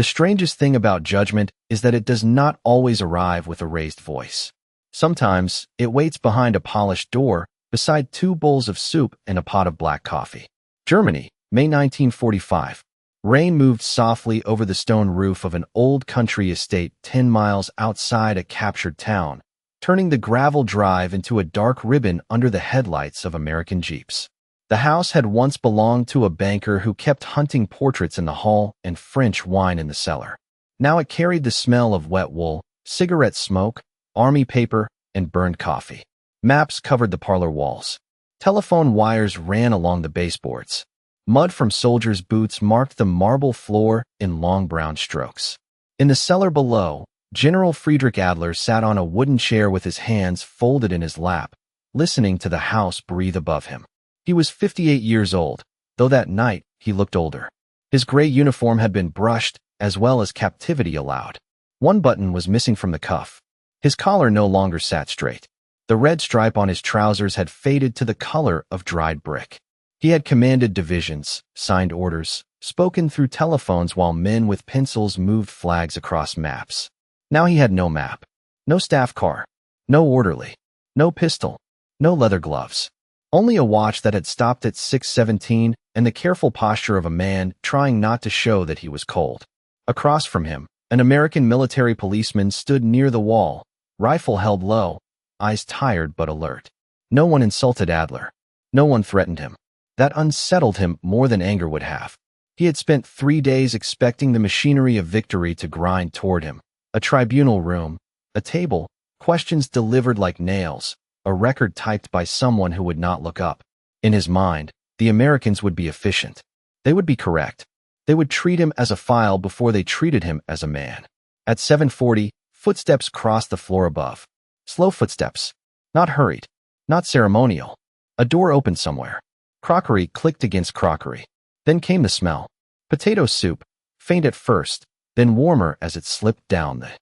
The strangest thing about judgment is that it does not always arrive with a raised voice. Sometimes, it waits behind a polished door, beside 2 bowls of soup and a pot of black coffee. Germany, May 1945. Rain moved softly over the stone roof of an old country estate 10 miles outside a captured town, turning the gravel drive into a dark ribbon under the headlights of American Jeeps. The house had once belonged to a banker who kept hunting portraits in the hall and French wine in the cellar. Now it carried the smell of wet wool, cigarette smoke, army paper, and burned coffee. Maps covered the parlor walls. Telephone wires ran along the baseboards. Mud from soldiers' boots marked the marble floor in long brown strokes. In the cellar below, General Friedrich Adler sat on a wooden chair with his hands folded in his lap, listening to the house breathe above him. He was 58 years old, though that night he looked older. His gray uniform had been brushed, as well as captivity allowed. One button was missing from the cuff. His collar no longer sat straight. The red stripe on his trousers had faded to the color of dried brick. He had commanded divisions, signed orders, spoken through telephones while men with pencils moved flags across maps. Now he had no map, no staff car, no orderly, no pistol, no leather gloves. Only a watch that had stopped at 6:17 and the careful posture of a man trying not to show that he was cold. Across from him, an American military policeman stood near the wall, rifle held low, eyes tired but alert. No one insulted Adler. No one threatened him. That unsettled him more than anger would have. He had spent 3 days expecting the machinery of victory to grind toward him. A tribunal room, a table, questions delivered like nails, a record typed by someone who would not look up. In his mind, the Americans would be efficient. They would be correct. They would treat him as a file before they treated him as a man. At 7:40, footsteps crossed the floor above. Slow footsteps. Not hurried. Not ceremonial. A door opened somewhere. Crockery clicked against crockery. Then came the smell. Potato soup, faint at first, then warmer as it slipped down the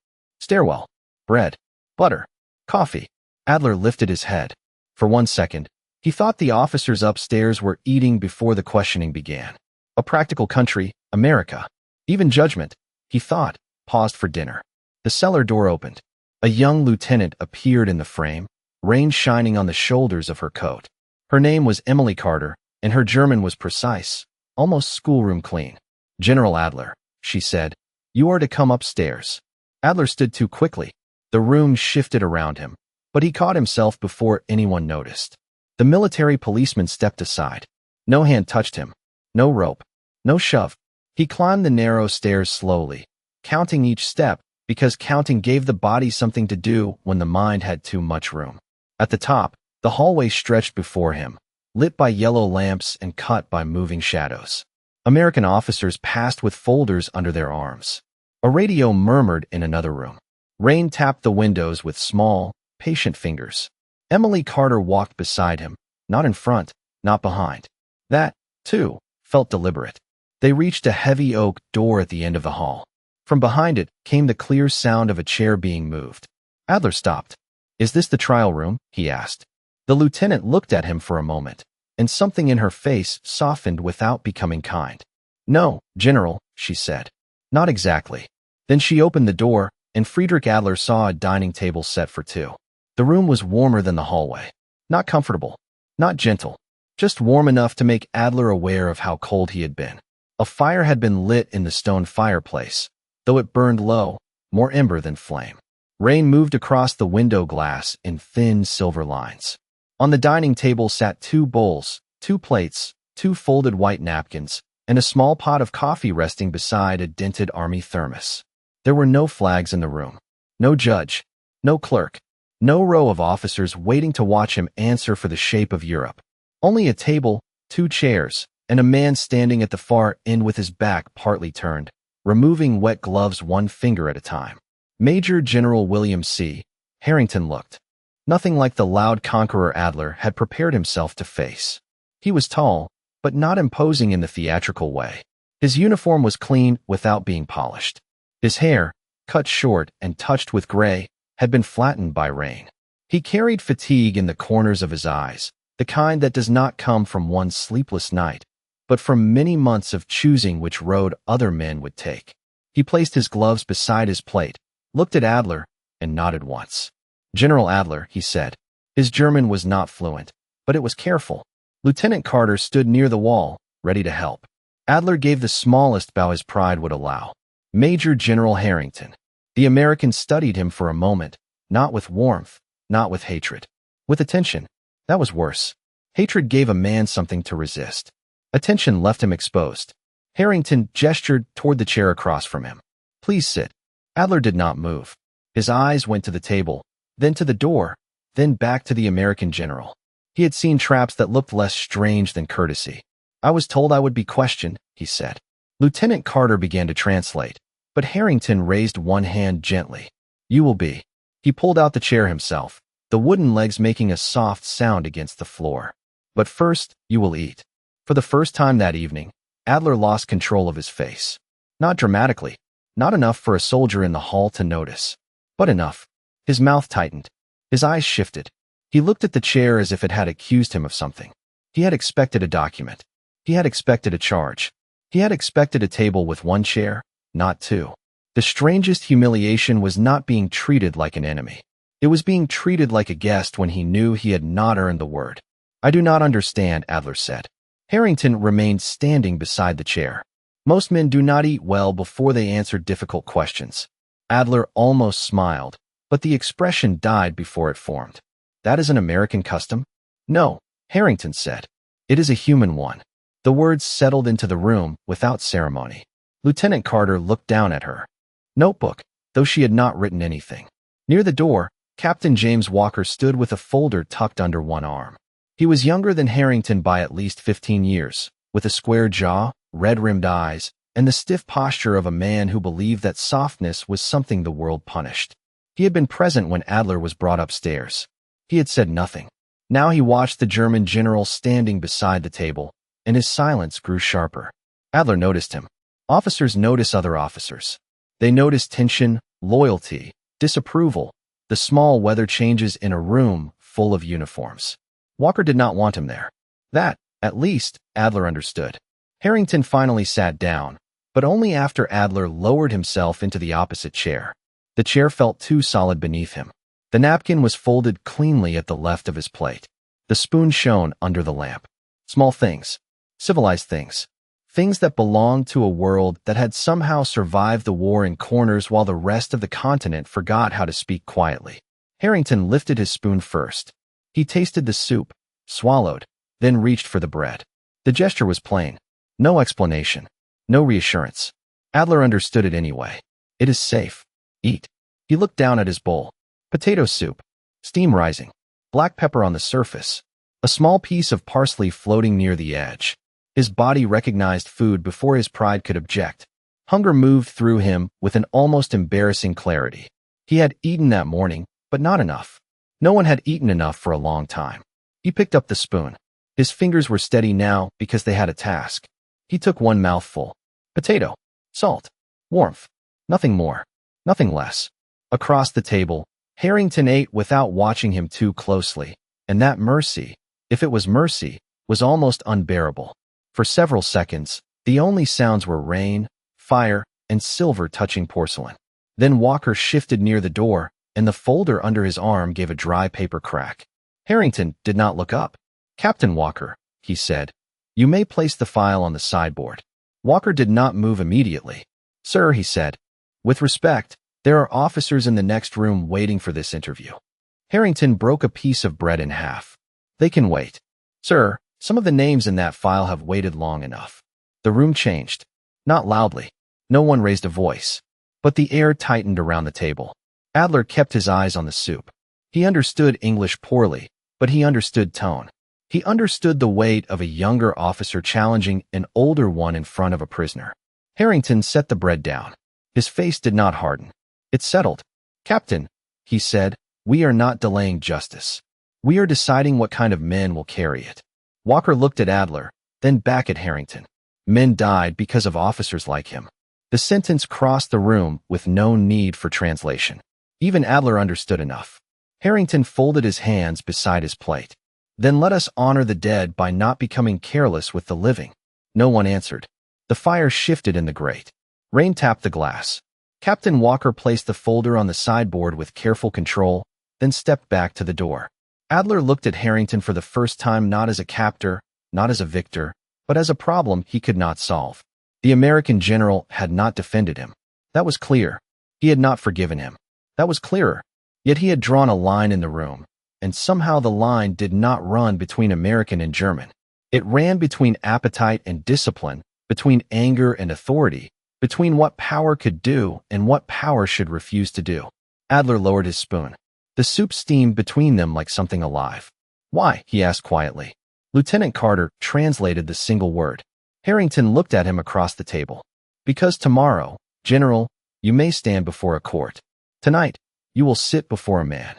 stairwell. Bread, butter, coffee. Adler lifted his head. For 1 second, he thought the officers upstairs were eating before the questioning began. A practical country, America. Even judgment, he thought, paused for dinner. The cellar door opened. A young lieutenant appeared in the frame, rain shining on the shoulders of her coat. Her name was Emily Carter, and her German was precise, almost schoolroom clean. "General Adler," she said, "you are to come upstairs." Adler stood too quickly. The room shifted around him, but he caught himself before anyone noticed. The military policeman stepped aside. No hand touched him. No rope. No shove. He climbed the narrow stairs slowly, counting each step, because counting gave the body something to do when the mind had too much room. At the top, the hallway stretched before him, lit by yellow lamps and cut by moving shadows. American officers passed with folders under their arms. A radio murmured in another room. Rain tapped the windows with small, patient fingers. Emily Carter walked beside him, not in front, not behind. That, too, felt deliberate. They reached a heavy oak door at the end of the hall. From behind it came the clear sound of a chair being moved. Adler stopped. "Is this the trial room?" he asked. The lieutenant looked at him for a moment, and something in her face softened without becoming kind. "No, General," she said. "Not exactly." Then she opened the door, and Friedrich Adler saw a dining table set for 2. The room was warmer than the hallway. Not comfortable, not gentle, just warm enough to make Adler aware of how cold he had been. A fire had been lit in the stone fireplace, though it burned low, more ember than flame. Rain moved across the window glass in thin silver lines. On the dining table sat 2 bowls, 2 plates, 2 folded white napkins, and a small pot of coffee resting beside a dented army thermos. There were no flags in the room. No judge. No clerk. No row of officers waiting to watch him answer for the shape of Europe. Only a table, 2 chairs, and a man standing at the far end with his back partly turned, removing wet gloves 1 finger at a time. Major General William C. Harrington looked. Nothing like the loud conqueror Adler had prepared himself to face. He was tall, but not imposing in the theatrical way. His uniform was clean without being polished. His hair, cut short and touched with gray, had been flattened by rain. He carried fatigue in the corners of his eyes, the kind that does not come from one sleepless night, but from many months of choosing which road other men would take. He placed his gloves beside his plate, looked at Adler, and nodded once. "General Adler," he said. His German was not fluent, but it was careful. Lieutenant Carter stood near the wall, ready to help. Adler gave the smallest bow his pride would allow. "Major General Harrington." The American studied him for a moment, not with warmth, not with hatred. With attention. That was worse. Hatred gave a man something to resist. Attention left him exposed. Harrington gestured toward the chair across from him. "Please sit." Adler did not move. His eyes went to the table, then to the door, then back to the American general. He had seen traps that looked less strange than courtesy. "I was told I would be questioned," he said. Lieutenant Carter began to translate, but Harrington raised one hand gently. "You will be." He pulled out the chair himself, the wooden legs making a soft sound against the floor. "But first, you will eat." For the first time that evening, Adler lost control of his face. Not dramatically, not enough for a soldier in the hall to notice, but enough. His mouth tightened. His eyes shifted. He looked at the chair as if it had accused him of something. He had expected a document. He had expected a charge. He had expected a table with one chair, not two. The strangest humiliation was not being treated like an enemy. It was being treated like a guest when he knew he had not earned the word. "I do not understand," Adler said. Harrington remained standing beside the chair. Most men do not eat well before they answer difficult questions. Adler almost smiled, but the expression died before it formed. "That is an American custom?" "No," Harrington said. "It is a human one." The words settled into the room without ceremony. Lieutenant Carter looked down at her notebook, though she had not written anything. Near the door, Captain James Walker stood with a folder tucked under one arm. He was younger than Harrington by at least 15 years, with a square jaw, red-rimmed eyes, and the stiff posture of a man who believed that softness was something the world punished. He had been present when Adler was brought upstairs. He had said nothing. Now he watched the German general standing beside the table, and his silence grew sharper. Adler noticed him. Officers notice other officers. They notice tension, loyalty, disapproval, the small weather changes in a room full of uniforms. Walker did not want him there. That, at least, Adler understood. Harrington finally sat down, but only after Adler lowered himself into the opposite chair. The chair felt too solid beneath him. The napkin was folded cleanly at the left of his plate. The spoon shone under the lamp. Small things. Civilized things. Things that belonged to a world that had somehow survived the war in corners while the rest of the continent forgot how to speak quietly. Harrington lifted his spoon first. He tasted the soup, swallowed, then reached for the bread. The gesture was plain. No explanation. No reassurance. Adler understood it anyway. It is safe. Eat. He looked down at his bowl. Potato soup. Steam rising. Black pepper on the surface. A small piece of parsley floating near the edge. His body recognized food before his pride could object. Hunger moved through him with an almost embarrassing clarity. He had eaten that morning, but not enough. No one had eaten enough for a long time. He picked up the spoon. His fingers were steady now because they had a task. He took one mouthful. Potato. Salt. Warmth. Nothing more. Nothing less. Across the table, Harrington ate without watching him too closely, and that mercy, if it was mercy, was almost unbearable. For several seconds, the only sounds were rain, fire, and silver touching porcelain. Then Walker shifted near the door, and the folder under his arm gave a dry paper crack. Harrington did not look up. "Captain Walker," he said, "you may place the file on the sideboard." Walker did not move immediately. "Sir," he said, "with respect, there are officers in the next room waiting for this interview." Harrington broke a piece of bread in half. "They can wait." "Sir, some of the names in that file have waited long enough." The room changed. Not loudly. No one raised a voice. But the air tightened around the table. Adler kept his eyes on the soup. He understood English poorly, but he understood tone. He understood the weight of a younger officer challenging an older one in front of a prisoner. Harrington set the bread down. His face did not harden. It settled. "Captain," he said, "we are not delaying justice. We are deciding what kind of men will carry it." Walker looked at Adler, then back at Harrington. Men died because of officers like him. The sentence crossed the room with no need for translation. Even Adler understood enough. Harrington folded his hands beside his plate. "Then let us honor the dead by not becoming careless with the living." No one answered. The fire shifted in the grate. Rain tapped the glass. Captain Walker placed the folder on the sideboard with careful control, then stepped back to the door. Adler looked at Harrington for the first time not as a captor, not as a victor, but as a problem he could not solve. The American general had not defended him. That was clear. He had not forgiven him. That was clearer. Yet he had drawn a line in the room, and somehow the line did not run between American and German. It ran between appetite and discipline, between anger and authority, between what power could do and what power should refuse to do. Adler lowered his spoon. The soup steamed between them like something alive. "Why?" he asked quietly. Lieutenant Carter translated the single word. Harrington looked at him across the table. "Because tomorrow, General, you may stand before a court. Tonight, you will sit before a man."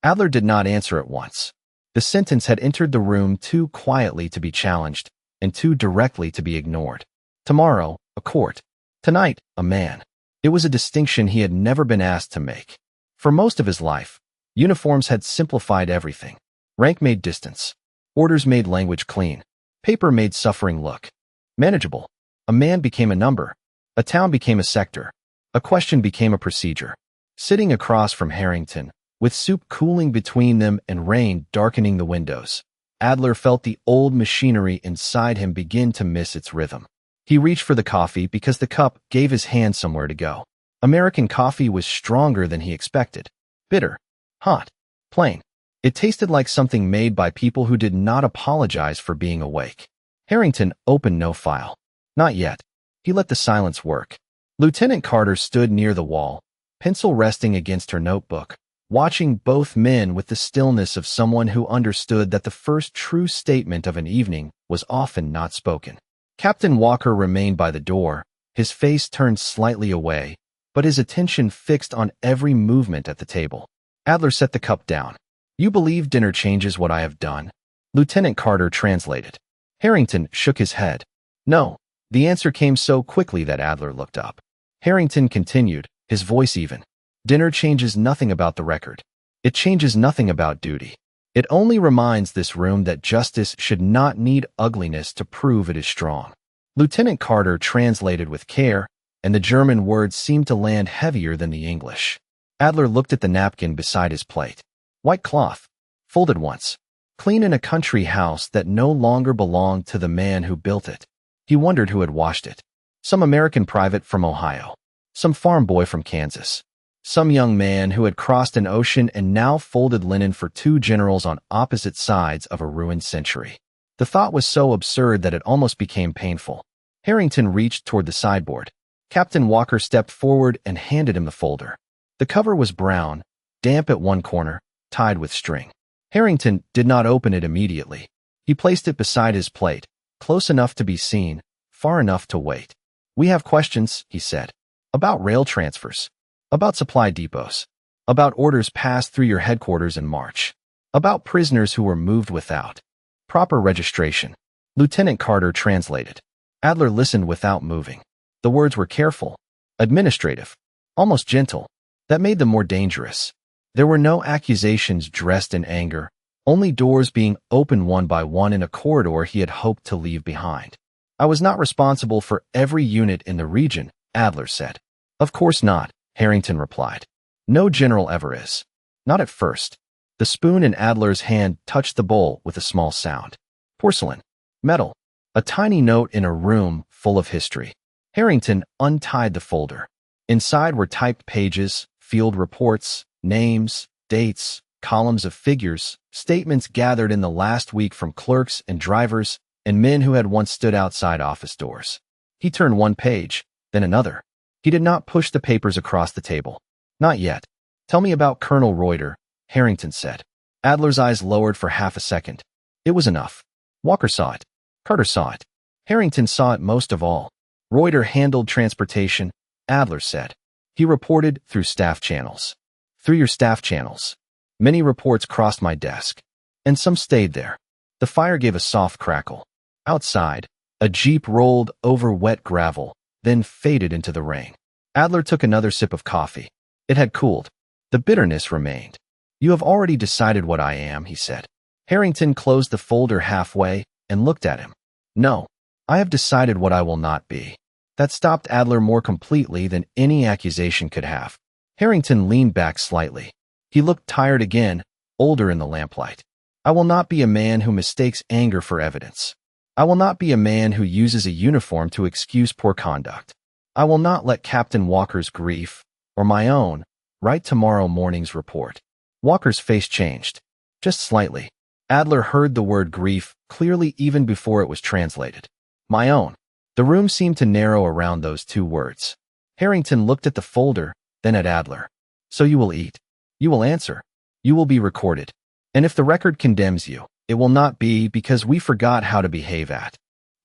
Adler did not answer at once. The sentence had entered the room too quietly to be challenged, and too directly to be ignored. Tomorrow, a court. Tonight, a man. It was a distinction he had never been asked to make. For most of his life, uniforms had simplified everything. Rank made distance. Orders made language clean. Paper made suffering look manageable. A man became a number. A town became a sector. A question became a procedure. Sitting across from Harrington, with soup cooling between them and rain darkening the windows, Adler felt the old machinery inside him begin to miss its rhythm. He reached for the coffee because the cup gave his hand somewhere to go. American coffee was stronger than he expected. Bitter. Hot. Plain. It tasted like something made by people who did not apologize for being awake. Harrington opened no file. Not yet. He let the silence work. Lieutenant Carter stood near the wall, pencil resting against her notebook, watching both men with the stillness of someone who understood that the first true statement of an evening was often not spoken. Captain Walker remained by the door, his face turned slightly away, but his attention fixed on every movement at the table. Adler set the cup down. "You believe dinner changes what I have done?" Lieutenant Carter translated. Harrington shook his head. "No." The answer came so quickly that Adler looked up. Harrington continued, his voice even. "Dinner changes nothing about the record. It changes nothing about duty. It only reminds this room that justice should not need ugliness to prove it is strong." Lieutenant Carter translated with care, and the German words seemed to land heavier than the English. Adler looked at the napkin beside his plate. White cloth. Folded once. Clean in a country house that no longer belonged to the man who built it. He wondered who had washed it. Some American private from Ohio. Some farm boy from Kansas. Some young man who had crossed an ocean and now folded linen for two generals on opposite sides of a ruined century. The thought was so absurd that it almost became painful. Harrington reached toward the sideboard. Captain Walker stepped forward and handed him the folder. The cover was brown, damp at one corner, tied with string. Harrington did not open it immediately. He placed it beside his plate, close enough to be seen, far enough to wait. "We have questions," he said. "About rail transfers. About supply depots. About orders passed through your headquarters in March. About prisoners who were moved without proper registration." Lieutenant Carter translated. Adler listened without moving. The words were careful, administrative, almost gentle. That made them more dangerous. There were no accusations dressed in anger, only doors being opened one by one in a corridor he had hoped to leave behind. "I was not responsible for every unit in the region," Adler said. "Of course not," Harrington replied. "No general ever is. Not at first." The spoon in Adler's hand touched the bowl with a small sound. Porcelain. Metal. A tiny note in a room full of history. Harrington untied the folder. Inside were typed pages, field reports, names, dates, columns of figures, statements gathered in the last week from clerks and drivers and men who had once stood outside office doors. He turned one page, then another. He did not push the papers across the table. "Not yet. Tell me about Colonel Reuter," Harrington said. Adler's eyes lowered for half a second. It was enough. Walker saw it. Carter saw it. Harrington saw it most of all. Reuter handled transportation, Adler said. He reported through staff channels. "Through your staff channels." Many reports crossed my desk. And some stayed there. The fire gave a soft crackle. Outside, a jeep rolled over wet gravel, then faded into the rain. Adler took another sip of coffee. It had cooled. The bitterness remained. "You have already decided what I am," he said. Harrington closed the folder halfway and looked at him. "No, I have decided what I will not be." That stopped Adler more completely than any accusation could have. Harrington leaned back slightly. He looked tired again, older in the lamplight. I will not be a man who mistakes anger for evidence. I will not be a man who uses a uniform to excuse poor conduct. I will not let Captain Walker's grief, or my own, write tomorrow morning's report. Walker's face changed. Just slightly. Adler heard the word grief clearly even before it was translated. My own. The room seemed to narrow around those two words. Harrington looked at the folder, then at Adler. So you will eat. You will answer. You will be recorded. And if the record condemns you, it will not be because we forgot how to behave at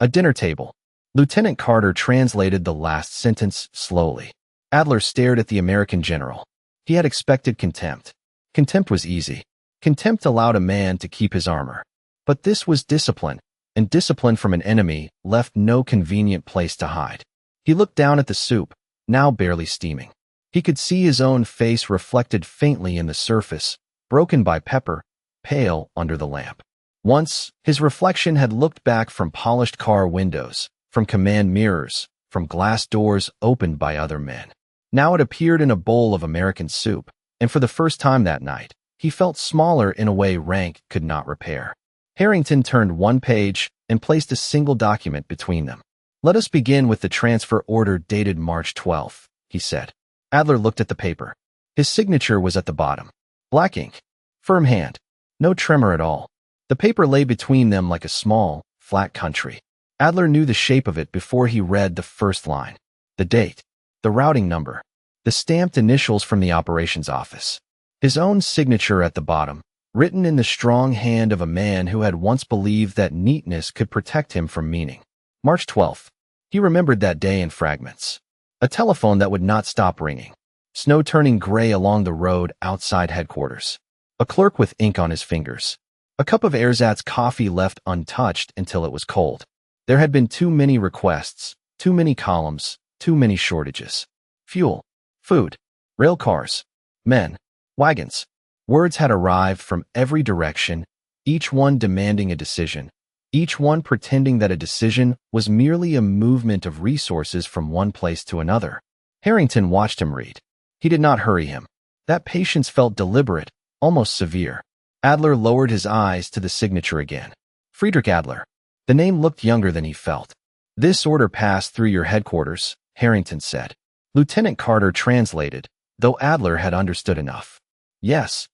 a dinner table. Lieutenant Carter translated the last sentence slowly. Adler stared at the American general. He had expected contempt. Contempt was easy. Contempt allowed a man to keep his armor. But this was discipline, and discipline from an enemy left no convenient place to hide. He looked down at the soup, now barely steaming. He could see his own face reflected faintly in the surface, broken by pepper, pale under the lamp. Once, his reflection had looked back from polished car windows, from command mirrors, from glass doors opened by other men. Now it appeared in a bowl of American soup, and for the first time that night, he felt smaller in a way rank could not repair. Harrington turned one page and placed a single document between them. Let us begin with the transfer order dated March 12th, he said. Adler looked at the paper. His signature was at the bottom. Black ink. Firm hand. No tremor at all. The paper lay between them like a small, flat country. Adler knew the shape of it before he read the first line. The date. The routing number. The stamped initials from the operations office. His own signature at the bottom, written in the strong hand of a man who had once believed that neatness could protect him from meaning. March 12th. He remembered that day in fragments. A telephone that would not stop ringing. Snow turning gray along the road outside headquarters. A clerk with ink on his fingers. A cup of ersatz coffee left untouched until it was cold. There had been too many requests, too many columns, too many shortages. Fuel, food, rail cars, men, wagons. Words had arrived from every direction, each one demanding a decision, each one pretending that a decision was merely a movement of resources from one place to another. Harrington watched him read. He did not hurry him. That patience felt deliberate, almost severe. Adler lowered his eyes to the signature again. Friedrich Adler. The name looked younger than he felt. This order passed through your headquarters, Harrington said. Lieutenant Carter translated, though Adler had understood enough. Yes.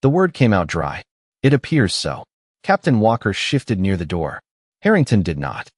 The word came out dry. It appears so. Captain Walker shifted near the door. Harrington did not.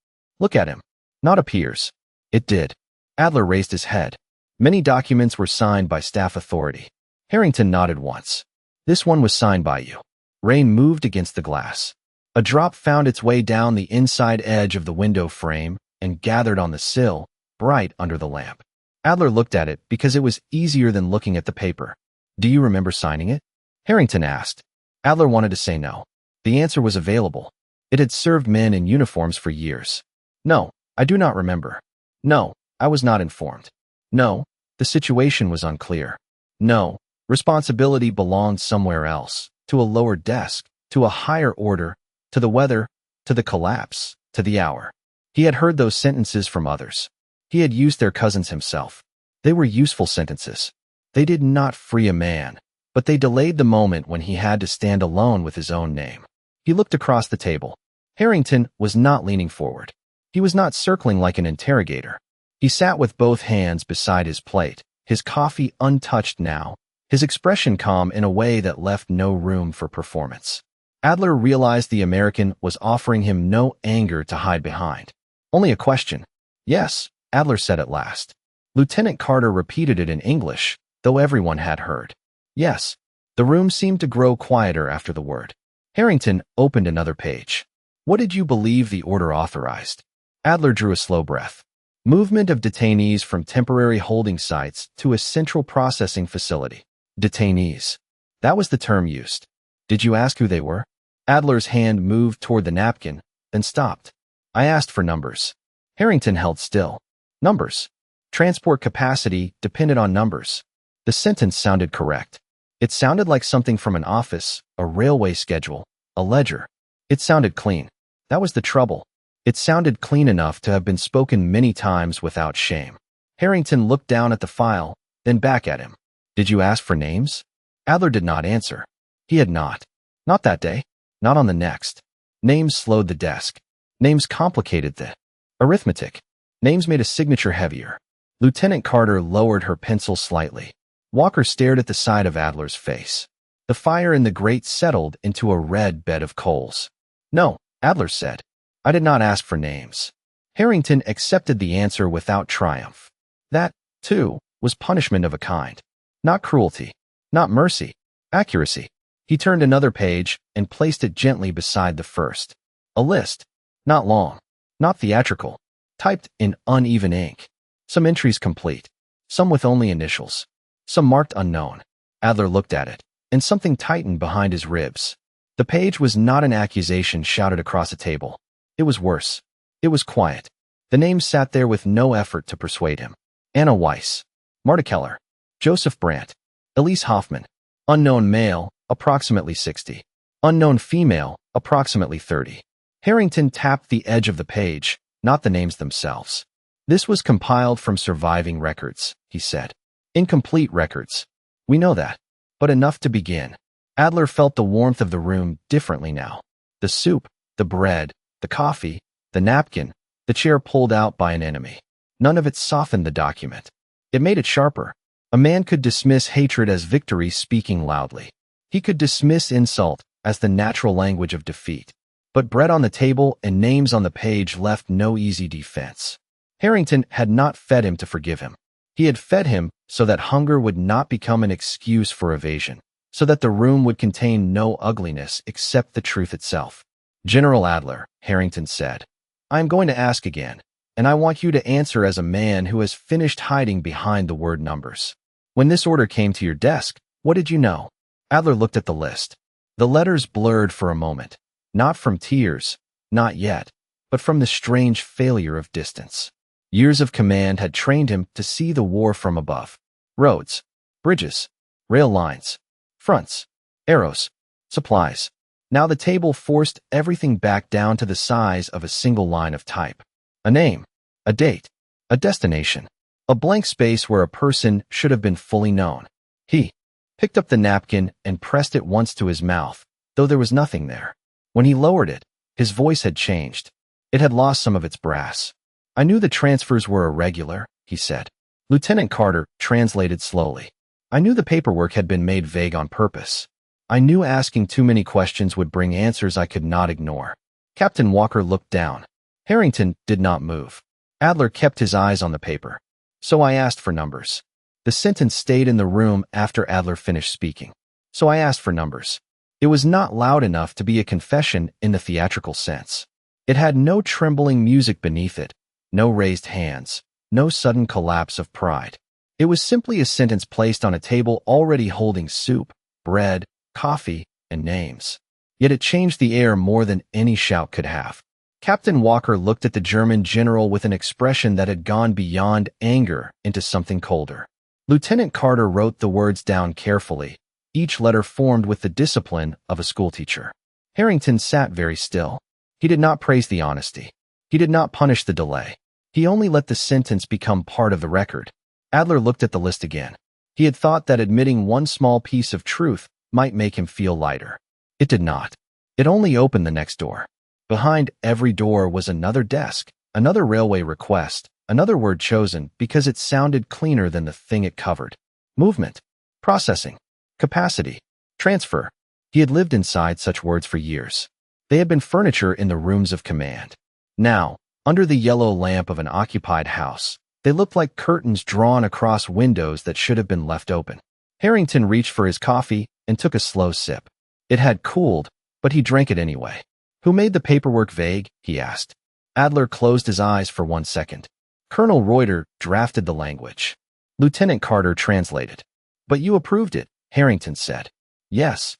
Look at him. Not appears. It did. Adler raised his head. Many documents were signed by staff authority. Harrington nodded once. This one was signed by you. Rain moved against the glass. A drop found its way down the inside edge of the window frame and gathered on the sill, bright under the lamp. Adler looked at it because it was easier than looking at the paper. Do you remember signing it? Harrington asked. Adler wanted to say no. The answer was available. It had served men in uniforms for years. No, I do not remember. No, I was not informed. No, the situation was unclear. No, responsibility belonged somewhere else, to a lower desk, to a higher order, to the weather, to the collapse, to the hour. He had heard those sentences from others. He had used their cousins himself. They were useful sentences. They did not free a man, but they delayed the moment when he had to stand alone with his own name. He looked across the table. Harrington was not leaning forward. He was not circling like an interrogator. He sat with both hands beside his plate, his coffee untouched now, his expression calm in a way that left no room for performance. Adler realized the American was offering him no anger to hide behind. Only a question. Yes, Adler said at last. Lieutenant Carter repeated it in English, though everyone had heard. Yes. The room seemed to grow quieter after the word. Harrington opened another page. What did you believe the order authorized? Adler drew a slow breath. Movement of detainees from temporary holding sites to a central processing facility. Detainees. That was the term used. Did you ask who they were? Adler's hand moved toward the napkin, then stopped. I asked for numbers. Harrington held still. Numbers. Transport capacity depended on numbers. The sentence sounded correct. It sounded like something from an office, a railway schedule, a ledger. It sounded clean. That was the trouble. It sounded clean enough to have been spoken many times without shame. Harrington looked down at the file, then back at him. Did you ask for names? Adler did not answer. He had not. Not that day. Not on the next. Names slowed the desk. Names complicated the arithmetic. Names made a signature heavier. Lieutenant Carter lowered her pencil slightly. Walker stared at the side of Adler's face. The fire in the grate settled into a red bed of coals. No, Adler said. I did not ask for names. Harrington accepted the answer without triumph. That, too, was punishment of a kind. Not cruelty. Not mercy. Accuracy. He turned another page and placed it gently beside the first. A list. Not long. Not theatrical. Typed in uneven ink. Some entries complete. Some with only initials. Some marked unknown. Adler looked at it, and something tightened behind his ribs. The page was not an accusation shouted across a table. It was worse. It was quiet. The names sat there with no effort to persuade him. Anna Weiss. Marta Keller. Joseph Brandt. Elise Hoffman. Unknown male, approximately 60. Unknown female, approximately 30. Harrington tapped the edge of the page, not the names themselves. This was compiled from surviving records, he said. Incomplete records. We know that. But enough to begin. Adler felt the warmth of the room differently now. The soup, the bread, the coffee, the napkin, the chair pulled out by an enemy. None of it softened the document. It made it sharper. A man could dismiss hatred as victory speaking loudly. He could dismiss insult as the natural language of defeat. But bread on the table and names on the page left no easy defense. Harrington had not fed him to forgive him. He had fed him so that hunger would not become an excuse for evasion, so that the room would contain no ugliness except the truth itself. General Adler, Harrington said, I am going to ask again, and I want you to answer as a man who has finished hiding behind the word numbers. When this order came to your desk, what did you know? Adler looked at the list. The letters blurred for a moment, not from tears, not yet, but from the strange failure of distance. Years of command had trained him to see the war from above. Roads, bridges, rail lines, fronts, arrows, supplies. Now the table forced everything back down to the size of a single line of type. A name, a date, a destination, a blank space where a person should have been fully known. He picked up the napkin and pressed it once to his mouth, though there was nothing there. When he lowered it, his voice had changed. It had lost some of its brass. I knew the transfers were irregular, he said. Lieutenant Carter translated slowly. I knew the paperwork had been made vague on purpose. I knew asking too many questions would bring answers I could not ignore. Captain Walker looked down. Harrington did not move. Adler kept his eyes on the paper. So I asked for numbers. The sentence stayed in the room after Adler finished speaking. So I asked for numbers. It was not loud enough to be a confession in the theatrical sense. It had no trembling music beneath it, no raised hands, no sudden collapse of pride. It was simply a sentence placed on a table already holding soup, bread, coffee, and names. Yet it changed the air more than any shout could have. Captain Walker looked at the German general with an expression that had gone beyond anger into something colder. Lieutenant Carter wrote the words down carefully, each letter formed with the discipline of a schoolteacher. Harrington sat very still. He did not praise the honesty. He did not punish the delay. He only let the sentence become part of the record. Adler looked at the list again. He had thought that admitting one small piece of truth might make him feel lighter. It did not. It only opened the next door. Behind every door was another desk, another railway request, another word chosen because it sounded cleaner than the thing it covered. Movement, processing, capacity, transfer. He had lived inside such words for years. They had been furniture in the rooms of command. Now, under the yellow lamp of an occupied house, they looked like curtains drawn across windows that should have been left open. Harrington reached for his coffee and took a slow sip. It had cooled, but he drank it anyway. Who made the paperwork vague? He asked. Adler closed his eyes for 1 second. Colonel Reuter drafted the language. Lieutenant Carter translated. But you approved it, Harrington said. Yes.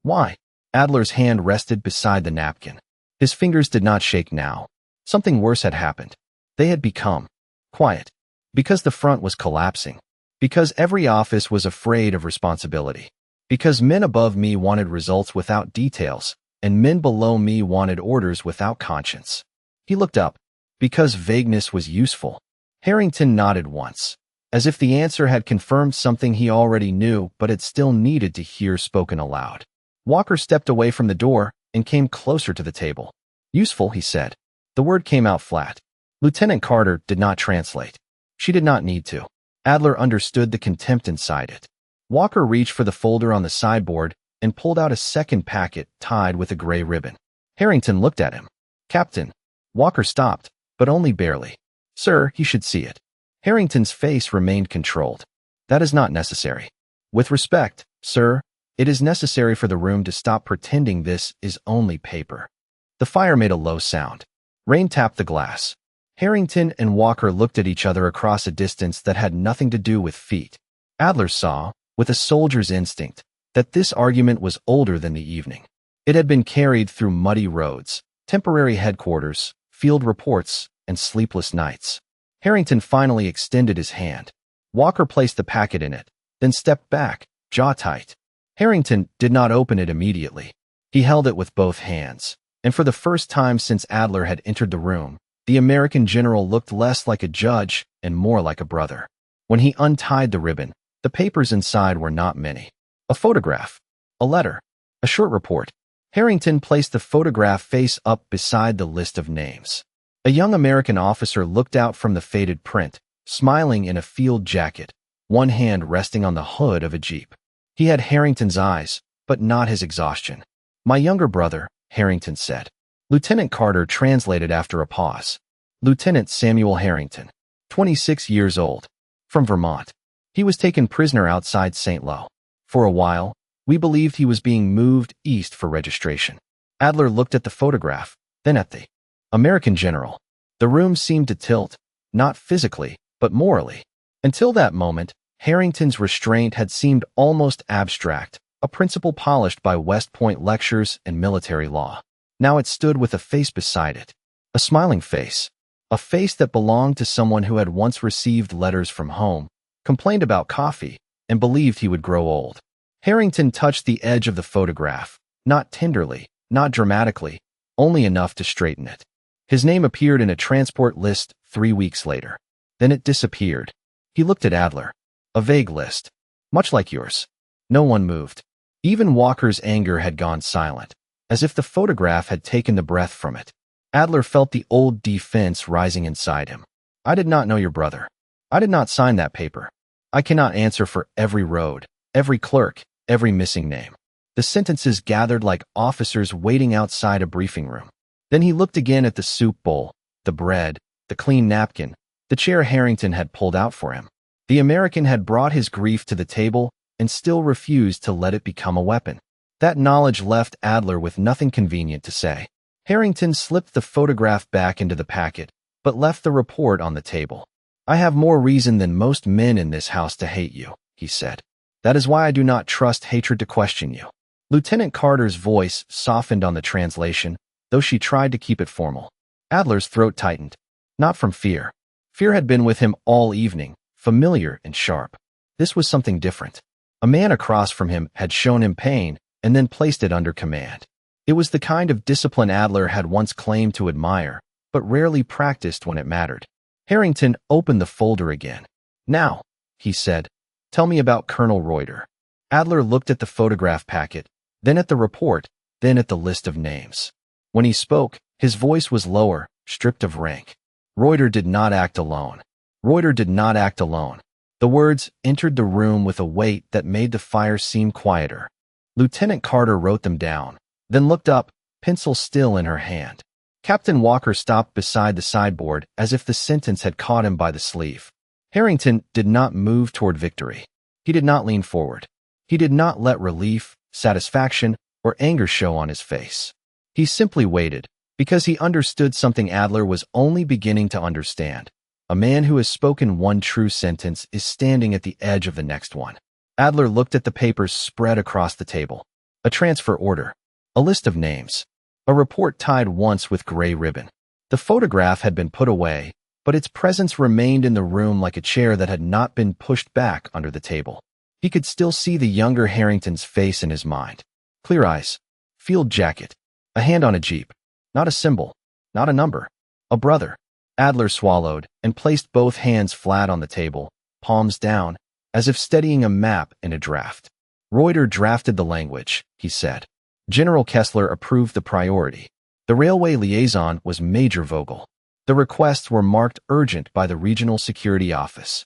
Why? Adler's hand rested beside the napkin. His fingers did not shake now. Something worse had happened. They had become quiet. Because the front was collapsing. Because every office was afraid of responsibility. Because men above me wanted results without details, and men below me wanted orders without conscience. He looked up. Because vagueness was useful. Harrington nodded once, as if the answer had confirmed something he already knew but it still needed to hear spoken aloud. Walker stepped away from the door and came closer to the table. Useful, he said. The word came out flat. Lieutenant Carter did not translate. She did not need to. Adler understood the contempt inside it. Walker reached for the folder on the sideboard and pulled out a second packet tied with a gray ribbon. Harrington looked at him. Captain. Walker stopped, but only barely. Sir, he should see it. Harrington's face remained controlled. That is not necessary. With respect, sir, it is necessary for the room to stop pretending this is only paper. The fire made a low sound. Rain tapped the glass. Harrington and Walker looked at each other across a distance that had nothing to do with feet. Adler saw, with a soldier's instinct, that this argument was older than the evening. It had been carried through muddy roads, temporary headquarters, field reports, and sleepless nights. Harrington finally extended his hand. Walker placed the packet in it, then stepped back, jaw tight. Harrington did not open it immediately. He held it with both hands, and for the first time since Adler had entered the room, the American general looked less like a judge and more like a brother. When he untied the ribbon, the papers inside were not many. A photograph, a letter, a short report. Harrington placed the photograph face up beside the list of names. A young American officer looked out from the faded print, smiling in a field jacket, one hand resting on the hood of a Jeep. He had Harrington's eyes, but not his exhaustion. My younger brother, Harrington said. Lieutenant Carter translated after a pause. Lieutenant Samuel Harrington, 26 years old, from Vermont. He was taken prisoner outside St. Louis. For a while, we believed he was being moved east for registration. Adler looked at the photograph, then at the American general. The room seemed to tilt, not physically, but morally. Until that moment, Harrington's restraint had seemed almost abstract, a principle polished by West Point lectures and military law. Now it stood with a face beside it. A smiling face. A face that belonged to someone who had once received letters from home, complained about coffee, and believed he would grow old. Harrington touched the edge of the photograph, not tenderly, not dramatically, only enough to straighten it. His name appeared in a transport list 3 weeks later. Then it disappeared. He looked at Adler. A vague list. Much like yours. No one moved. Even Walker's anger had gone silent, as if the photograph had taken the breath from it. Adler felt the old defense rising inside him. I did not know your brother. I did not sign that paper. I cannot answer for every road, every clerk, every missing name. The sentences gathered like officers waiting outside a briefing room. Then he looked again at the soup bowl, the bread, the clean napkin, the chair Harrington had pulled out for him. The American had brought his grief to the table and still refused to let it become a weapon. That knowledge left Adler with nothing convenient to say. Harrington slipped the photograph back into the packet, but left the report on the table. I have more reason than most men in this house to hate you, he said. That is why I do not trust hatred to question you. Lieutenant Carter's voice softened on the translation, though she tried to keep it formal. Adler's throat tightened. Not from fear. Fear had been with him all evening, familiar and sharp. This was something different. A man across from him had shown him pain and then placed it under command. It was the kind of discipline Adler had once claimed to admire, but rarely practiced when it mattered. Harrington opened the folder again. Now, he said, tell me about Colonel Reuter. Adler looked at the photograph packet, then at the report, then at the list of names. When he spoke, his voice was lower, stripped of rank. Reuter did not act alone. Reuter did not act alone. The words entered the room with a weight that made the fire seem quieter. Lieutenant Carter wrote them down, then looked up, pencil still in her hand. Captain Walker stopped beside the sideboard as if the sentence had caught him by the sleeve. Harrington did not move toward victory. He did not lean forward. He did not let relief, satisfaction, or anger show on his face. He simply waited, because he understood something Adler was only beginning to understand. A man who has spoken one true sentence is standing at the edge of the next one. Adler looked at the papers spread across the table. A transfer order. A list of names. A report tied once with gray ribbon. The photograph had been put away, but its presence remained in the room like a chair that had not been pushed back under the table. He could still see the younger Harrington's face in his mind. Clear eyes. Field jacket. A hand on a Jeep. Not a symbol. Not a number. A brother. Adler swallowed and placed both hands flat on the table, palms down, as if steadying a map in a draft. Reuter drafted the language, he said. General Kessler approved the priority. The railway liaison was Major Vogel. The requests were marked urgent by the Regional Security Office.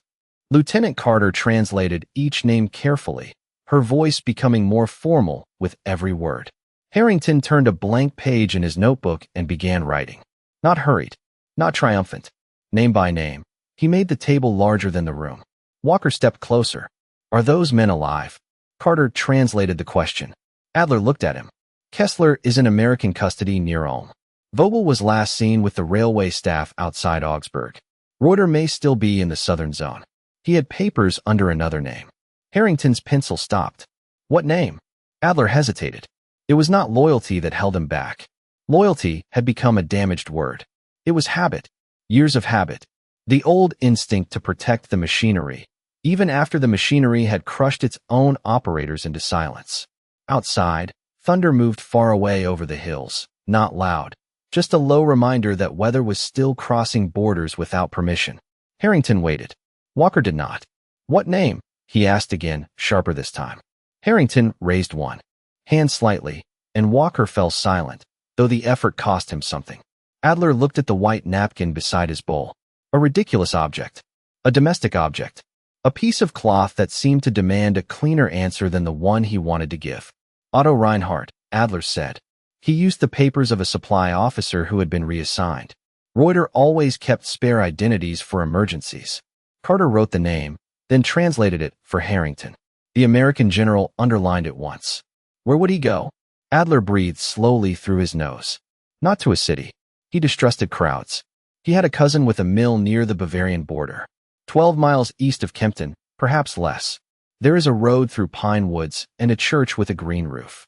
Lieutenant Carter translated each name carefully, her voice becoming more formal with every word. Harrington turned a blank page in his notebook and began writing. Not hurried, not triumphant. Name by name, he made the table larger than the room. Walker stepped closer. Are those men alive? Carter translated the question. Adler looked at him. Kessler is in American custody near Ulm. Vogel was last seen with the railway staff outside Augsburg. Reuter may still be in the southern zone. He had papers under another name. Harrington's pencil stopped. What name? Adler hesitated. It was not loyalty that held him back. Loyalty had become a damaged word. It was habit. Years of habit. The old instinct to protect the machinery, even after the machinery had crushed its own operators into silence. Outside, thunder moved far away over the hills, not loud, just a low reminder that weather was still crossing borders without permission. Harrington waited. Walker did not. What name? He asked again, sharper this time. Harrington raised one hand slightly, and Walker fell silent, though the effort cost him something. Adler looked at the white napkin beside his bowl. A ridiculous object. A domestic object. A piece of cloth that seemed to demand a cleaner answer than the one he wanted to give. Otto Reinhardt, Adler said. He used the papers of a supply officer who had been reassigned. Reuter always kept spare identities for emergencies. Carter wrote the name, then translated it for Harrington. The American general underlined it once. Where would he go? Adler breathed slowly through his nose. Not to a city. He distrusted crowds. He had a cousin with a mill near the Bavarian border. 12 miles east of Kempten, perhaps less. There is a road through pine woods and a church with a green roof.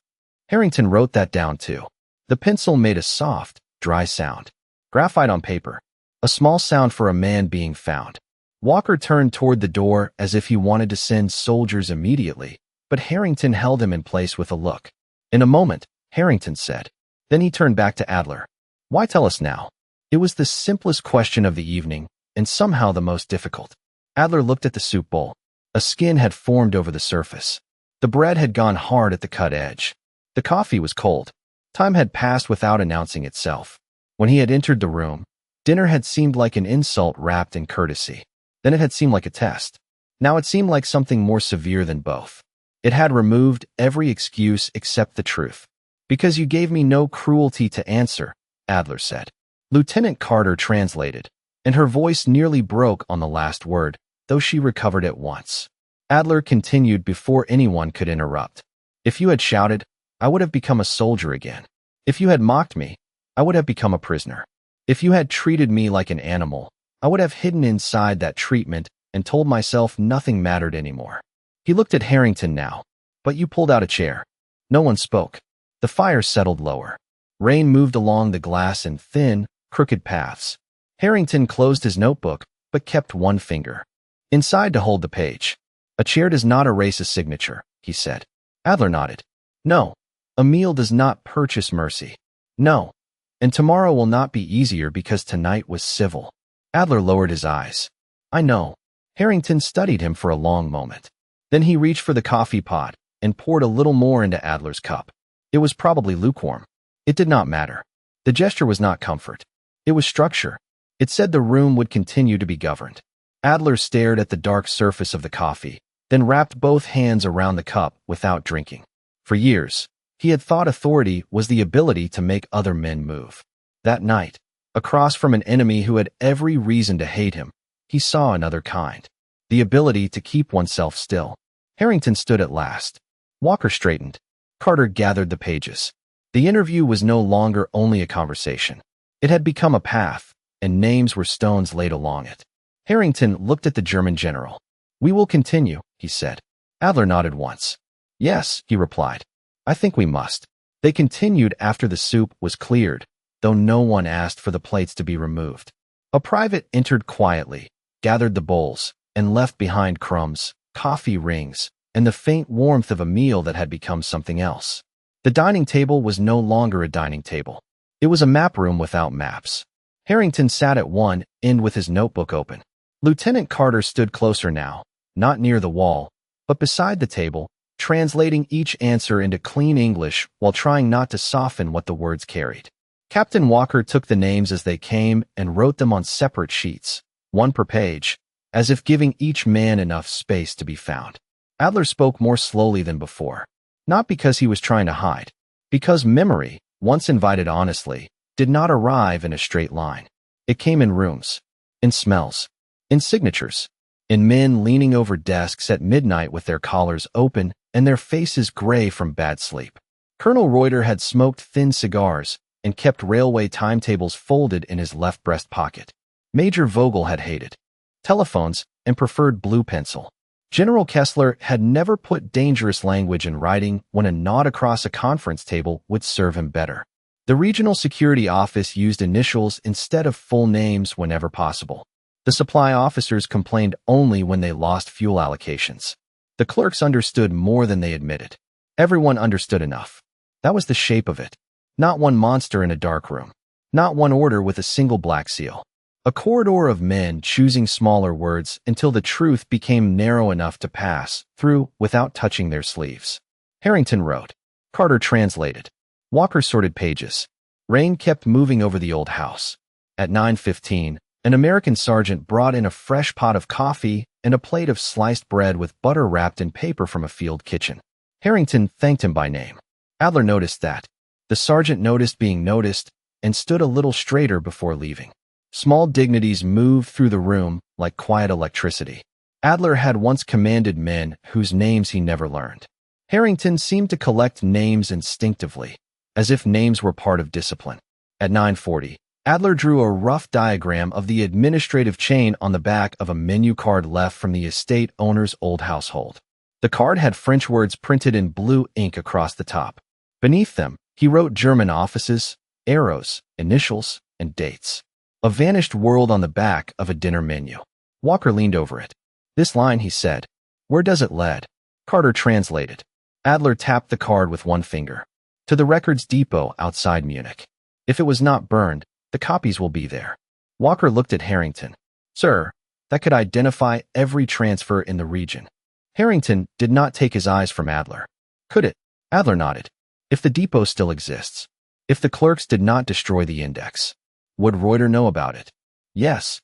Harrington wrote that down too. The pencil made a soft, dry sound. Graphite on paper. A small sound for a man being found. Walker turned toward the door as if he wanted to send soldiers immediately, but Harrington held him in place with a look. In a moment, Harrington said. Then he turned back to Adler. Why tell us now? It was the simplest question of the evening, and somehow the most difficult. Adler looked at the soup bowl. A skin had formed over the surface. The bread had gone hard at the cut edge. The coffee was cold. Time had passed without announcing itself. When he had entered the room, dinner had seemed like an insult wrapped in courtesy. Then it had seemed like a test. Now it seemed like something more severe than both. It had removed every excuse except the truth. Because you gave me no cruelty to answer, Adler said. Lieutenant Carter translated, and her voice nearly broke on the last word, though she recovered at once. Adler continued before anyone could interrupt. If you had shouted, I would have become a soldier again. If you had mocked me, I would have become a prisoner. If you had treated me like an animal, I would have hidden inside that treatment and told myself nothing mattered anymore. He looked at Harrington now. But you pulled out a chair. No one spoke. The fire settled lower. Rain moved along the glass in thin, crooked paths. Harrington closed his notebook, but kept one finger inside to hold the page. A chair does not erase a signature, he said. Adler nodded. No. A meal does not purchase mercy. No. And tomorrow will not be easier because tonight was civil. Adler lowered his eyes. I know. Harrington studied him for a long moment. Then he reached for the coffee pot and poured a little more into Adler's cup. It was probably lukewarm. It did not matter. The gesture was not comfort. It was structure. It said the room would continue to be governed. Adler stared at the dark surface of the coffee, then wrapped both hands around the cup without drinking. For years, he had thought authority was the ability to make other men move. That night, across from an enemy who had every reason to hate him, he saw another kind. The ability to keep oneself still. Harrington stood at last. Walker straightened. Carter gathered the pages. The interview was no longer only a conversation. It had become a path, and names were stones laid along it. Harrington looked at the German general. We will continue, he said. Adler nodded once. Yes, he replied. I think we must. They continued after the soup was cleared, though no one asked for the plates to be removed. A private entered quietly, gathered the bowls, and left behind crumbs, coffee rings, and the faint warmth of a meal that had become something else. The dining table was no longer a dining table. It was a map room without maps. Harrington sat at one end with his notebook open. Lieutenant Carter stood closer now, not near the wall, but beside the table, translating each answer into clean English while trying not to soften what the words carried. Captain Walker took the names as they came and wrote them on separate sheets, one per page, as if giving each man enough space to be found. Adler spoke more slowly than before, not because he was trying to hide, because memory, once invited honestly, did not arrive in a straight line. It came in rooms, in smells, in signatures, in men leaning over desks at midnight with their collars open and their faces gray from bad sleep. Colonel Reuter had smoked thin cigars and kept railway timetables folded in his left breast pocket. Major Vogel had hated telephones and preferred blue pencil. General Kessler had never put dangerous language in writing when a nod across a conference table would serve him better. The Regional Security Office used initials instead of full names whenever possible. The supply officers complained only when they lost fuel allocations. The clerks understood more than they admitted. Everyone understood enough. That was the shape of it. Not one monster in a dark room. Not one order with a single black seal. A corridor of men choosing smaller words until the truth became narrow enough to pass through without touching their sleeves. Harrington wrote. Carter translated. Walker sorted pages. Rain kept moving over the old house. At 9:15, an American sergeant brought in a fresh pot of coffee and a plate of sliced bread with butter wrapped in paper from a field kitchen. Harrington thanked him by name. Adler noticed that. The sergeant noticed being noticed and stood a little straighter before leaving. Small dignities moved through the room like quiet electricity. Adler had once commanded men whose names he never learned. Harrington seemed to collect names instinctively, as if names were part of discipline. At 9:40, Adler drew a rough diagram of the administrative chain on the back of a menu card left from the estate owner's old household. The card had French words printed in blue ink across the top. Beneath them, he wrote German offices, arrows, initials, and dates. A vanished world on the back of a dinner menu. Walker leaned over it. This line, he said. Where does it lead? Carter translated. Adler tapped the card with one finger. To the records depot outside Munich. If it was not burned, the copies will be there. Walker looked at Harrington. Sir, that could identify every transfer in the region. Harrington did not take his eyes from Adler. Could it? Adler nodded. If the depot still exists. If the clerks did not destroy the index. Would Reuter know about it? Yes.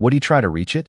Would he try to reach it?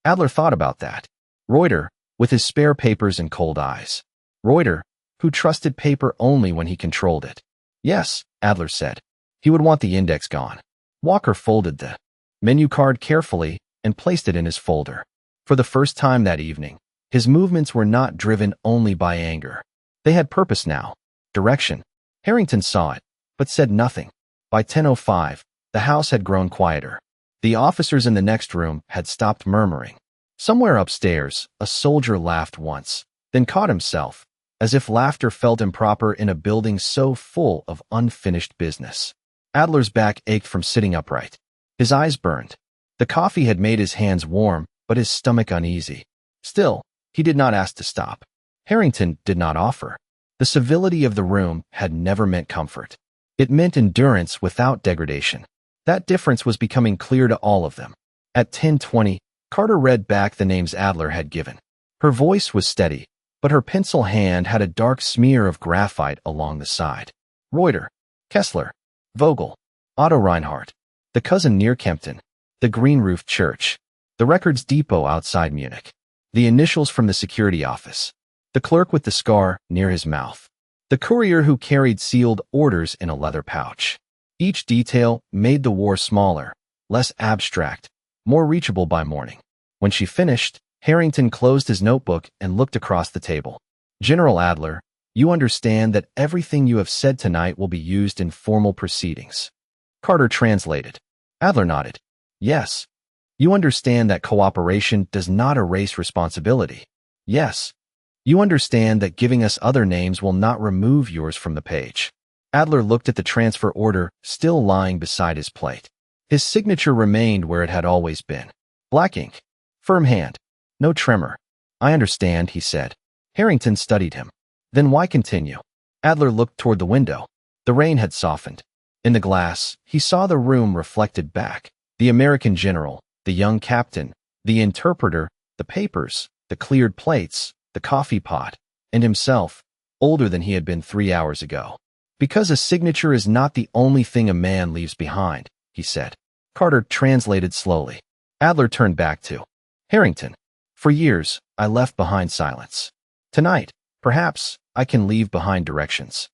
Adler thought about that. Reuter, with his spare papers and cold eyes. Reuter, who trusted paper only when he controlled it. Yes, Adler said. He would want the index gone. Walker folded the menu card carefully and placed it in his folder. For the first time that evening, his movements were not driven only by anger. They had purpose now. Direction. Harrington saw it, but said nothing. By 10:05, the house had grown quieter. The officers in the next room had stopped murmuring. Somewhere upstairs, a soldier laughed once, then caught himself, as if laughter felt improper in a building so full of unfinished business. Adler's back ached from sitting upright. His eyes burned. The coffee had made his hands warm, but his stomach uneasy. Still, he did not ask to stop. Harrington did not offer. The civility of the room had never meant comfort. It meant endurance without degradation. That difference was becoming clear to all of them. At 10:20, Carter read back the names Adler had given. Her voice was steady, but her pencil hand had a dark smear of graphite along the side. Reuter, Kessler, Vogel, Otto Reinhardt, the cousin near Kempten, the green-roofed church, the records depot outside Munich, the initials from the security office, the clerk with the scar near his mouth, the courier who carried sealed orders in a leather pouch. Each detail made the war smaller, less abstract, more reachable by morning. When she finished, Harrington closed his notebook and looked across the table. General Adler, you understand that everything you have said tonight will be used in formal proceedings. Carter translated. Adler nodded. Yes. You understand that cooperation does not erase responsibility. Yes. You understand that giving us other names will not remove yours from the page. Adler looked at the transfer order still lying beside his plate. His signature remained where it had always been. Black ink. Firm hand. No tremor. I understand, he said. Harrington studied him. Then why continue? Adler looked toward the window. The rain had softened. In the glass, he saw the room reflected back. The American general, the young captain, the interpreter, the papers, the cleared plates, the coffee pot, and himself, older than he had been 3 hours ago. Because a signature is not the only thing a man leaves behind, he said. Carter translated slowly. Adler turned back to Harrington. For years, I left behind silence. Tonight, perhaps, I can leave behind directions.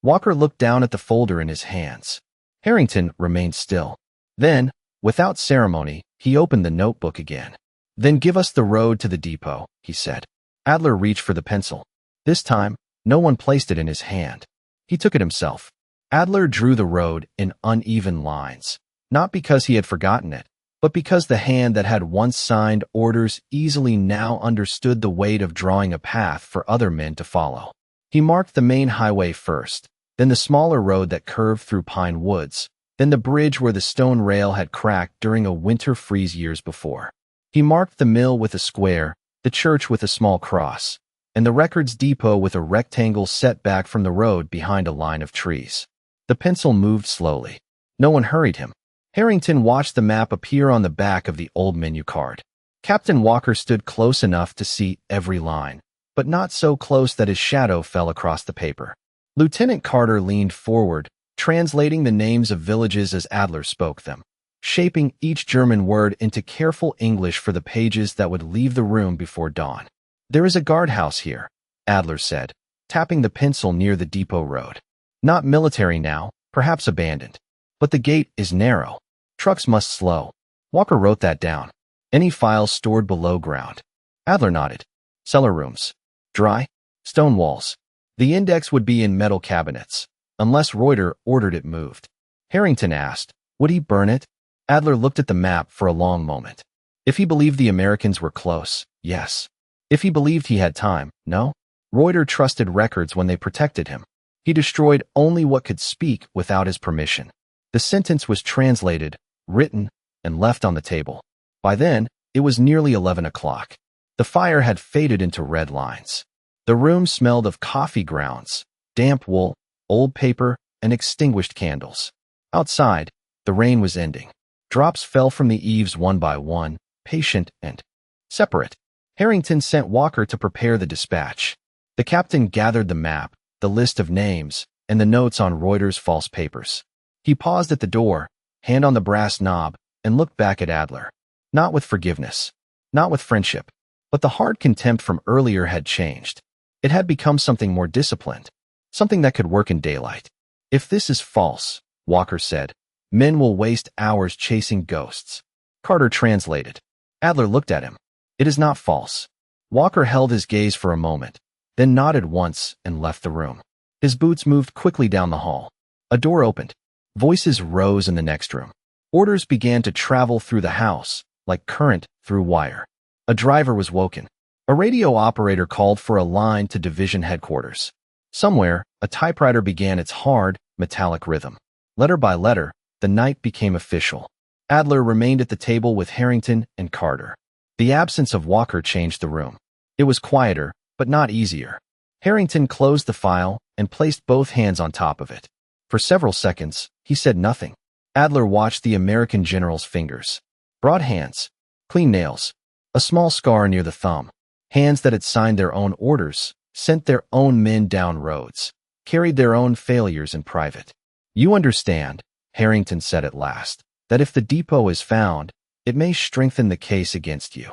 Walker looked down at the folder in his hands. Harrington remained still. Then, without ceremony, he opened the notebook again. Then give us the road to the depot, he said. Adler reached for the pencil. This time, no one placed it in his hand. He took it himself. Adler drew the road in uneven lines, not because he had forgotten it, but because the hand that had once signed orders easily now understood the weight of drawing a path for other men to follow. He marked the main highway first, then the smaller road that curved through pine woods, then the bridge where the stone rail had cracked during a winter freeze years before. He marked the mill with a square, the church with a small cross, and the records depot with a rectangle set back from the road behind a line of trees. The pencil moved slowly. No one hurried him. Harrington watched the map appear on the back of the old menu card. Captain Walker stood close enough to see every line, but not so close that his shadow fell across the paper. Lieutenant Carter leaned forward, translating the names of villages as Adler spoke them, shaping each German word into careful English for the pages that would leave the room before dawn. There is a guardhouse here, Adler said, tapping the pencil near the depot road. Not military now, perhaps abandoned. But the gate is narrow. Trucks must slow. Walker wrote that down. Any files stored below ground. Adler nodded. Cellar rooms. Dry. Stone walls. The index would be in metal cabinets, unless Reuter ordered it moved. Harrington asked, would he burn it? Adler looked at the map for a long moment. If he believed the Americans were close, yes. If he believed he had time, no. Reuter trusted records when they protected him. He destroyed only what could speak without his permission. The sentence was translated, written, and left on the table. By then, it was nearly 11 o'clock. The fire had faded into red lines. The room smelled of coffee grounds, damp wool, old paper, and extinguished candles. Outside, the rain was ending. Drops fell from the eaves one by one, patient and separate. Harrington sent Walker to prepare the dispatch. The captain gathered the map, the list of names, and the notes on Reuter's false papers. He paused at the door, hand on the brass knob, and looked back at Adler. Not with forgiveness, not with friendship, but the hard contempt from earlier had changed. It had become something more disciplined, something that could work in daylight. If this is false, Walker said, men will waste hours chasing ghosts. Carter translated. Adler looked at him. It is not false. Walker held his gaze for a moment, then nodded once and left the room. His boots moved quickly down the hall. A door opened. Voices rose in the next room. Orders began to travel through the house, like current through wire. A driver was woken. A radio operator called for a line to division headquarters. Somewhere, a typewriter began its hard, metallic rhythm. Letter by letter, the night became official. Adler remained at the table with Harrington and Carter. The absence of Walker changed the room. It was quieter, but not easier. Harrington closed the file and placed both hands on top of it. For several seconds, he said nothing. Adler watched the American general's fingers. Broad hands, clean nails, a small scar near the thumb. Hands that had signed their own orders, sent their own men down roads, carried their own failures in private. You understand, Harrington said at last, that if the depot is found, it may strengthen the case against you.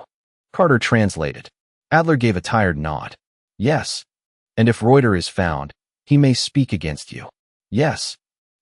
Carter translated. Adler gave a tired nod. Yes. And if Reuter is found, he may speak against you. Yes.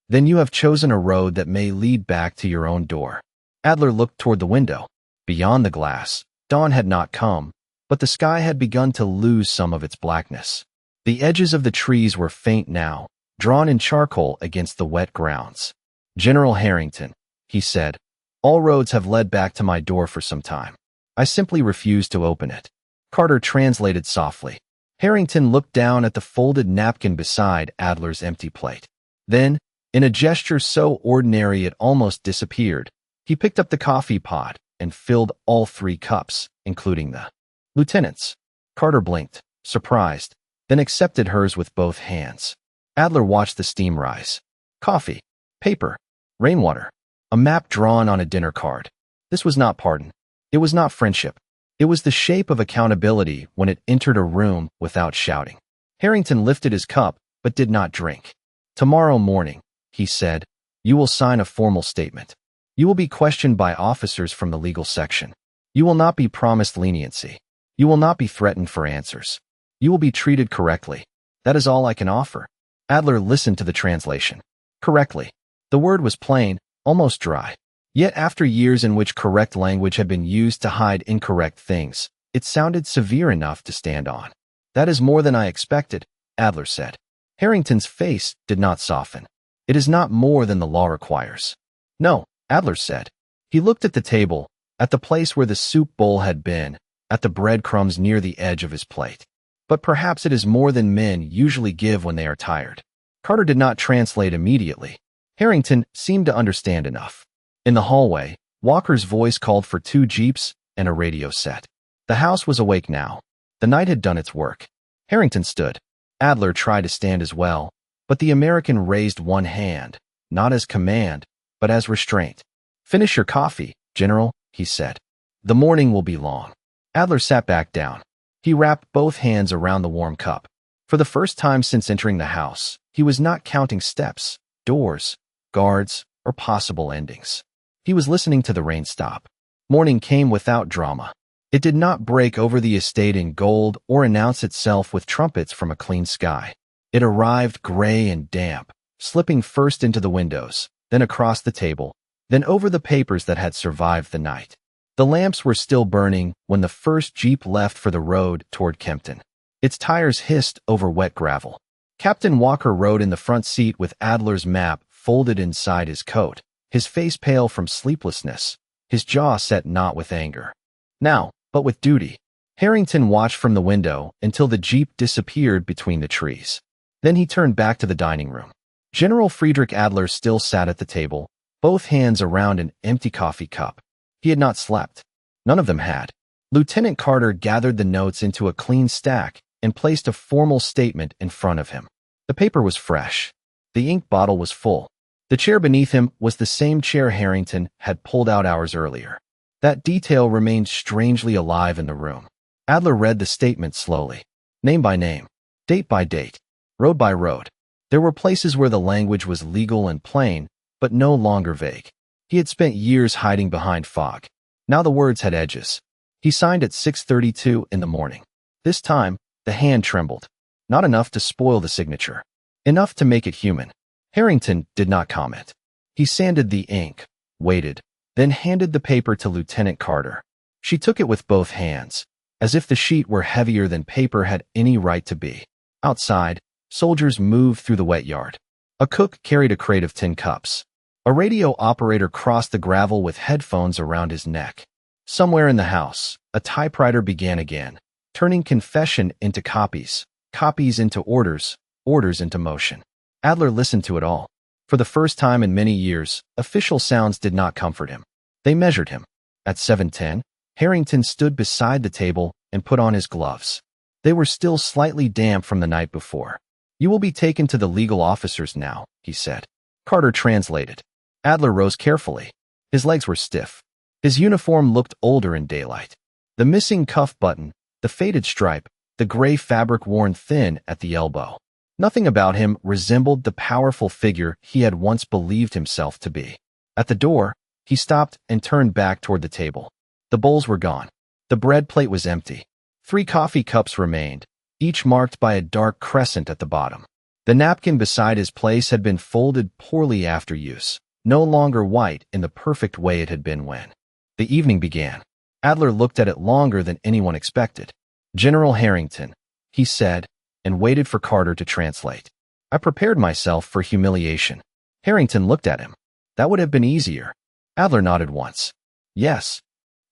Then you have chosen a road that may lead back to your own door. Adler looked toward the window. Beyond the glass, dawn had not come, but the sky had begun to lose some of its blackness. The edges of the trees were faint now, drawn in charcoal against the wet grounds. General Harrington, he said, all roads have led back to my door for some time. I simply refuse to open it. Carter translated softly. Harrington looked down at the folded napkin beside Adler's empty plate. Then, in a gesture so ordinary it almost disappeared, he picked up the coffee pot and filled all 3 cups, including the lieutenant's. Carter blinked, surprised, then accepted hers with both hands. Adler watched the steam rise. Coffee. Paper. Rainwater. A map drawn on a dinner card. This was not pardon. It was not friendship. It was the shape of accountability when it entered a room without shouting. Harrington lifted his cup, but did not drink. Tomorrow morning, he said, you will sign a formal statement. You will be questioned by officers from the legal section. You will not be promised leniency. You will not be threatened for answers. You will be treated correctly. That is all I can offer. Adler listened to the translation. Correctly. The word was plain, almost dry. Yet after years in which correct language had been used to hide incorrect things, it sounded severe enough to stand on. That is more than I expected, Adler said. Harrington's face did not soften. It is not more than the law requires. No, Adler said. He looked at the table, at the place where the soup bowl had been, at the breadcrumbs near the edge of his plate. But perhaps it is more than men usually give when they are tired. Carter did not translate immediately. Harrington seemed to understand enough. In the hallway, Walker's voice called for 2 jeeps and a radio set. The house was awake now. The night had done its work. Harrington stood. Adler tried to stand as well, but the American raised one hand, not as command, but as restraint. Finish your coffee, General, he said. The morning will be long. Adler sat back down. He wrapped both hands around the warm cup. For the first time since entering the house, he was not counting steps, doors, guards, or possible endings. He was listening to the rain stop. Morning came without drama. It did not break over the estate in gold or announce itself with trumpets from a clean sky. It arrived gray and damp, slipping first into the windows, then across the table, then over the papers that had survived the night. The lamps were still burning when the first jeep left for the road toward Kempton. Its tires hissed over wet gravel. Captain Walker rode in the front seat with Adler's map folded inside his coat, his face pale from sleeplessness, his jaw set not with anger. Now, but with duty. Harrington watched from the window until the jeep disappeared between the trees. Then he turned back to the dining room. General Friedrich Adler still sat at the table, both hands around an empty coffee cup. He had not slept. None of them had. Lieutenant Carter gathered the notes into a clean stack and placed a formal statement in front of him. The paper was fresh. The ink bottle was full. The chair beneath him was the same chair Harrington had pulled out hours earlier. That detail remained strangely alive in the room. Adler read the statement slowly, name by name, date by date, road by road. There were places where the language was legal and plain, but no longer vague. He had spent years hiding behind fog. Now the words had edges. He signed at 6:32 in the morning. This time, the hand trembled. Not enough to spoil the signature. Enough to make it human. Harrington did not comment. He sanded the ink, waited, then handed the paper to Lieutenant Carter. She took it with both hands, as if the sheet were heavier than paper had any right to be. Outside, soldiers moved through the wet yard. A cook carried a crate of tin cups. A radio operator crossed the gravel with headphones around his neck. Somewhere in the house, a typewriter began again, turning confession into copies, copies into orders, orders into motion. Adler listened to it all. For the first time in many years, official sounds did not comfort him. They measured him. At 7:10, Harrington stood beside the table and put on his gloves. They were still slightly damp from the night before. You will be taken to the legal officers now, he said. Carter translated. Adler rose carefully. His legs were stiff. His uniform looked older in daylight. The missing cuff button, the faded stripe, the gray fabric worn thin at the elbow. Nothing about him resembled the powerful figure he had once believed himself to be. At the door, he stopped and turned back toward the table. The bowls were gone. The bread plate was empty. 3 coffee cups remained, each marked by a dark crescent at the bottom. The napkin beside his place had been folded poorly after use, no longer white in the perfect way it had been when. The evening began. Adler looked at it longer than anyone expected. General Harrington, he said, and waited for Carter to translate. I prepared myself for humiliation. Harrington looked at him. That would have been easier. Adler nodded once. Yes.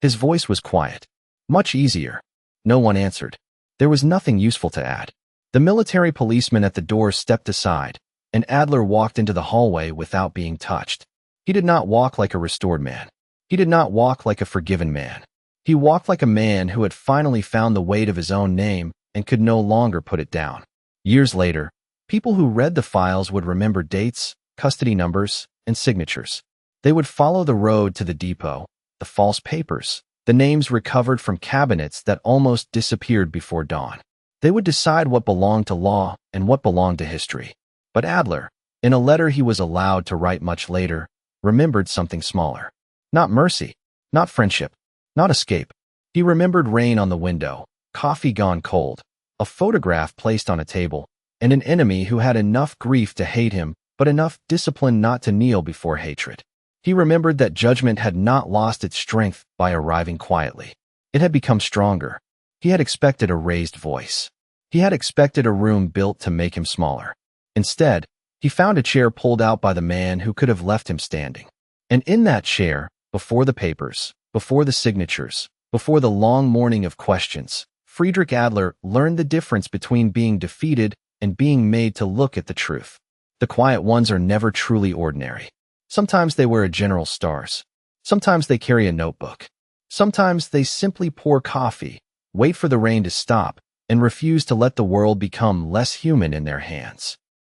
His voice was quiet. Much easier. No one answered. There was nothing useful to add. The military policeman at the door stepped aside, and Adler walked into the hallway without being touched. He did not walk like a restored man. He did not walk like a forgiven man. He walked like a man who had finally found the weight of his own name and could no longer put it down. Years later, people who read the files would remember dates, custody numbers, and signatures. They would follow the road to the depot, the false papers, the names recovered from cabinets that almost disappeared before dawn. They would decide what belonged to law and what belonged to history. But Adler, in a letter he was allowed to write much later, remembered something smaller. Not mercy, not friendship, not escape. He remembered rain on the window, coffee gone cold, a photograph placed on a table, and an enemy who had enough grief to hate him but enough discipline not to kneel before hatred. He remembered that judgment had not lost its strength by arriving quietly. It had become stronger. He had expected a raised voice. He had expected a room built to make him smaller. Instead, he found a chair pulled out by the man who could have left him standing. And in that chair, before the papers, before the signatures, before the long morning of questions, Friedrich Adler learned the difference between being defeated and being made to look at the truth. The quiet ones are never truly ordinary. Sometimes they wear a general's stars. Sometimes they carry a notebook. Sometimes they simply pour coffee, wait for the rain to stop, and refuse to let the world become less human in their hands.